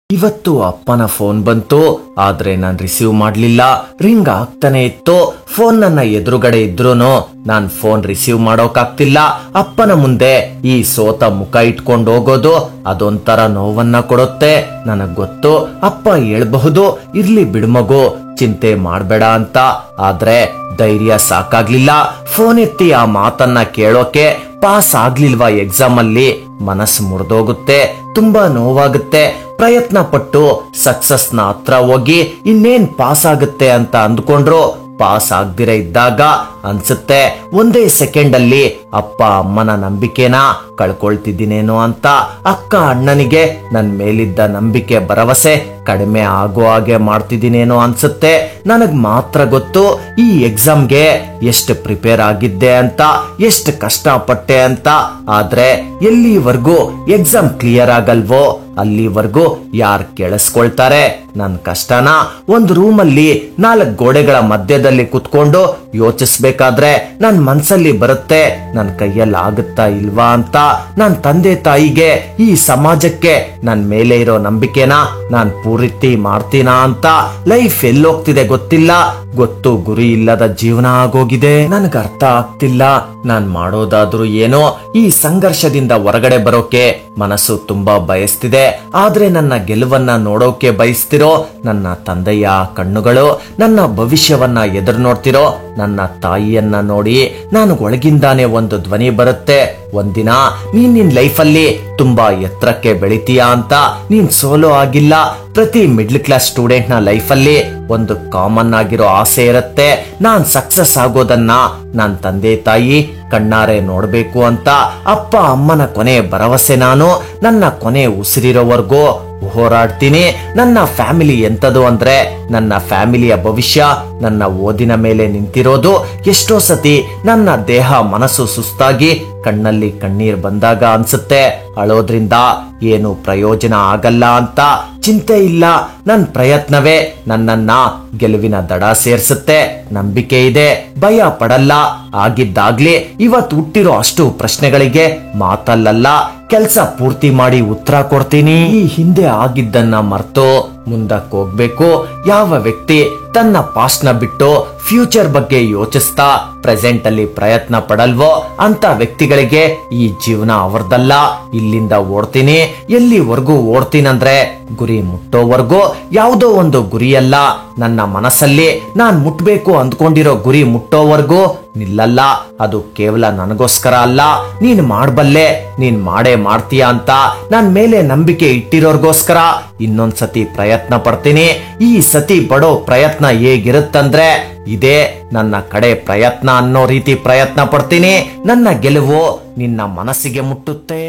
ಇವತ್ತು ಅಪ್ಪನ ಫೋನ್ ಬಂತು, ಆದ್ರೆ ನಾನ್ ರಿಸೀವ್ ಮಾಡ್ಲಿಲ್ಲ. ರಿಂಗ್ ಆಗ್ತಾನೆ ಇತ್ತು. ಫೋನ್ ನನ್ನ ಎದುರುಗಡೆ ಇದ್ರೂನು ನಾನ್ ಫೋನ್ ರಿಸೀವ್ ಮಾಡೋಕಾಗ್ತಿಲ್ಲ. ಅಪ್ಪನ ಮುಂದೆ ಈ ಸೋತ ಮುಖ ಇಟ್ಕೊಂಡು ಹೋಗೋದು ಅದೊಂಥರ ನೋವನ್ನ ಕೊಡುತ್ತೆ. ನನಗ್ ಗೊತ್ತು ಅಪ್ಪ ಹೇಳ್ಬಹುದು, ಇರ್ಲಿ ಬಿಡ್ಮಗು, ಚಿಂತೆ ಮಾಡ್ಬೇಡ ಅಂತ. ಆದ್ರೆ ಧೈರ್ಯ ಸಾಕಾಗ್ಲಿಲ್ಲ. ಫೋನ್ ಎತ್ತಿ ಆ ಮಾತನ್ನ ಕೇಳೋಕೆ. ಪಾಸ್ ಆಗ್ಲಿಲ್ವಾ ಎಕ್ಸಾಮ್ ಅಲ್ಲಿ? ಮನಸ್ಸು ಮುರಿದೋಗುತ್ತೆ, ತುಂಬಾ ನೋವಾಗುತ್ತೆ. ಪ್ರಯತ್ನ ಪಟ್ಟು ಸಕ್ಸಸ್ ನ ಹತ್ರ ಹೋಗಿ ಇನ್ನೇನ್ ಪಾಸ್ ಆಗುತ್ತೆ ಅಂತ ಅಂದ್ಕೊಂಡ್ರು, ಪಾಸ್ ಆಗ್ದಿರ ಇದ್ದಾಗ ಅನ್ಸುತ್ತೆ ಒಂದೇ ಸೆಕೆಂಡ್ ಅಲ್ಲಿ ಅಪ್ಪ ಅಮ್ಮನ ನಂಬಿಕೆನ ಕಳ್ಕೊಳ್ತಿದ್ದೀನೇನೋ ಅಂತ. ಅಕ್ಕ ಅಣ್ಣನಿಗೆ ನನ್ ಮೇಲಿದ್ದ ನಂಬಿಕೆ ಭರವಸೆ ಕಡಿಮೆ ಆಗೋ ಹಾಗೆ ಮಾಡ್ತಿದ್ದೀನೇನೋ ಅನ್ಸುತ್ತೆ. ನನಗ್ ಮಾತ್ರ ಗೊತ್ತು ಈ ಎಕ್ಸಾಮ್ಗೆ ಎಷ್ಟು ಪ್ರಿಪೇರ್ ಆಗಿದ್ದೆ ಅಂತ, ಎಷ್ಟು ಕಷ್ಟಪಟ್ಟೆ ಅಂತ. ಆದ್ರೆ ಎಲ್ಲಿವರೆಗೂ ಎಕ್ಸಾಮ್ ಕ್ಲಿಯರ್ ಆಗಲ್ವೋ ಅಲ್ಲಿವರೆಗೂ ಯಾರ್ ಕೇಳಿಸ್ಕೊಳ್ತಾರೆ ನನ್ ಕಷ್ಟನ? ಒಂದ್ ರೂಮಲ್ಲಿ 4 ಗೋಡೆಗಳ ಮಧ್ಯದಲ್ಲಿ ಕುತ್ಕೊಂಡು ಯೋಚಿಸ್ಬೇಕಾದ್ರೆ ನನ್ ಮನ್ಸಲ್ಲಿ ಬರುತ್ತೆ, ನನ್ ಕೈಯಲ್ಲಿ ಆಗುತ್ತಾ ಇಲ್ವಾ ಅಂತ. ನನ್ ತಂದೆ ತಾಯಿಗೆ, ಈ ಸಮಾಜಕ್ಕೆ ನನ್ ಮೇಲೆ ಇರೋ ನಂಬಿಕೆನ ನಾನ್ ಪೂರ್ತಿ ಮಾಡ್ತೀನಾ ಅಂತ. ಲೈಫ್ ಎಲ್ಲೋಗ್ತಿದೆ ಗೊತ್ತಿಲ್ಲ, ಗೊತ್ತು ಗುರಿ ಇಲ್ಲದ ಜೀವನ ಆಗೋಗಿದೆ. ನನ್ಗೆ ಅರ್ಥ ಆಗ್ತಿಲ್ಲ ನಾನ್ ಮಾಡೋದಾದ್ರೂ ಏನೋ. ಈ ಸಂಘರ್ಷದಿಂದ ಹೊರಗಡೆ ಬರೋಕೆ ಮನಸ್ಸು ತುಂಬಾ ಬಯಸ್ತಿದೆ. ಆದ್ರೆ ನನ್ನ ಗೆಲುವನ್ನ ನೋಡೋಕೆ ಬಯಸ್ತಿರೋ ನನ್ನ ತಂದೆಯ ಕಣ್ಣುಗಳು, ನನ್ನ ಭವಿಷ್ಯವನ್ನ ಎದುರು ನೋಡ್ತಿರೋ ನನ್ನ ತಾಯಿಯನ್ನ ನೋಡಿ ನಾನು ಒಳಗಿಂದಾನೆ ಒಂದು ಧ್ವನಿ ಬರುತ್ತೆ, ಒಂದಿನ ನೀನ್ ನಿನ್ ಲೈಫಲ್ಲಿ ತುಂಬಾ ಎತ್ತರಕ್ಕೆ ಬೆಳಿತೀಯಾ ಅಂತ. ನೀನ್ ಸೋಲೋ ಆಗಿಲ್ಲ. ಪ್ರತಿ ಮಿಡ್ಲ್ ಕ್ಲಾಸ್ ಸ್ಟೂಡೆಂಟ್ ನ ಲೈಫಲ್ಲಿ ಒಂದು ಕಾಮನ್ ಆಗಿರೋ ಆಸೆ ಇರುತ್ತೆ, ನಾನ್ ಸಕ್ಸಸ್ ಆಗೋದನ್ನ ನಾನ್ ತಂದೆ ತಾಯಿ ಕಣ್ಣಾರೆ ನೋಡ್ಬೇಕು ಅಂತ. ಅಪ್ಪ ಅಮ್ಮನ ಕೊನೆ ಭರವಸೆ ನಾನು. ನನ್ನ ಕೊನೆ ಉಸಿರಿರೋವರೆಗೂ ಹೋರಾಡ್ತೀನಿ. ನನ್ನ ಫ್ಯಾಮಿಲಿ ಎಂತದು ಅಂದ್ರೆ, ನನ್ನ ಫ್ಯಾಮಿಲಿಯ ಭವಿಷ್ಯ ನನ್ನ ಓದಿನ ಮೇಲೆ ನಿಂತಿರೋದು. ಎಷ್ಟೋ ಸತಿ ನನ್ನ ದೇಹ ಮನಸ್ಸು ಸುಸ್ತಾಗಿ ಕಣ್ಣಲ್ಲಿ ಕಣ್ಣೀರ್ ಬಂದಾಗ ಅನ್ಸುತ್ತೆ ಅಳೋದ್ರಿಂದ ಏನು ಪ್ರಯೋಜನ ಆಗಲ್ಲ ಅಂತ. ಚಿಂತೆ ಇಲ್ಲ, ನನ್ ಪ್ರಯತ್ನವೇ ನನ್ನನ್ನ ಗೆಲುವಿನ ದಡ ಸೇರ್ಸುತ್ತೆ. ನಂಬಿಕೆ ಇದೆ, ಭಯ ಪಡಲ್ಲ. ಆಗಿದ್ದಾಗ್ಲಿ. ಇವತ್ತು ಹುಟ್ಟಿರೋ ಅಷ್ಟು ಪ್ರಶ್ನೆಗಳಿಗೆ ಮಾತಲ್ಲಲ್ಲ, ಕೆಲ್ಸ ಪೂರ್ತಿ ಮಾಡಿ ಉತ್ತರ ಕೊಡ್ತೀನಿ. ಈ ಹಿಂದೆ ಆಗಿದ್ದನ್ನ ಮರ್ತು ಮುಂದಕ್ಕೆ ಹೋಗ್ಬೇಕು. ಯಾವ ವ್ಯಕ್ತಿ ತನ್ನ ಪಾಸ್ಟ್ ನ ಬಿಟ್ಟು ಫ್ಯೂಚರ್ ಬಗ್ಗೆ ಯೋಚಿಸ್ತಾ ಪ್ರೆಸೆಂಟ್ ಅಲ್ಲಿ ಪ್ರಯತ್ನ ಪಡಲ್ವೋ ಅಂತ ವ್ಯಕ್ತಿಗಳಿಗೆ ಈ ಜೀವನ ಅವರ್ದಲ್ಲ. ಇಲ್ಲಿಂದ ಓಡ್ತೀನಿ. ಎಲ್ಲಿವರೆಗೂ ಓಡ್ತೀನಂದ್ರೆ ಗುರಿ ಮುಟ್ಟೋವರೆಗೂ. ಯಾವುದೋ ಒಂದು ಗುರಿಯಲ್ಲ, ನನ್ನ ಮನಸ್ಸಲ್ಲಿ ನಾನ್ ಮುಟ್ಬೇಕು ಅಂದ್ಕೊಂಡಿರೋ ಗುರಿ ಮುಟ್ಟೋವರೆಗೂ ನಿಲ್ಲಲ್ಲ. ಅದು ಕೇವಲ ನನಗೋಸ್ಕರ ಅಲ್ಲ, ನೀನ್ ಮಾಡ್ಬಲ್ಲೆ, ನೀನ್ ಮಾಡೇ ಮಾಡ್ತೀಯ ಅಂತ ನನ್ ಮೇಲೆ ನಂಬಿಕೆ ಇಟ್ಟಿರೋರ್ಗೋಸ್ಕರ ಇನ್ನೊಂದ್ಸತಿ ಪ್ರಯತ್ನ ಪಡ್ತೀನಿ. ಈ ಸತಿ ಪಡೋ ಪ್ರಯತ್ನ ಹೇಗಿರುತ್ತಂದ್ರೆ, ಇದೇ ನನ್ನ ಕಡೆ ಪ್ರಯತ್ನ ಅನ್ನೋ ರೀತಿ ಪ್ರಯತ್ನ ಪಡ್ತೀನಿ. ನನ್ನ ಗೆಲುವು ನಿನ್ನ ಮನಸ್ಸಿಗೆ ಮುಟ್ಟುತ್ತೆ.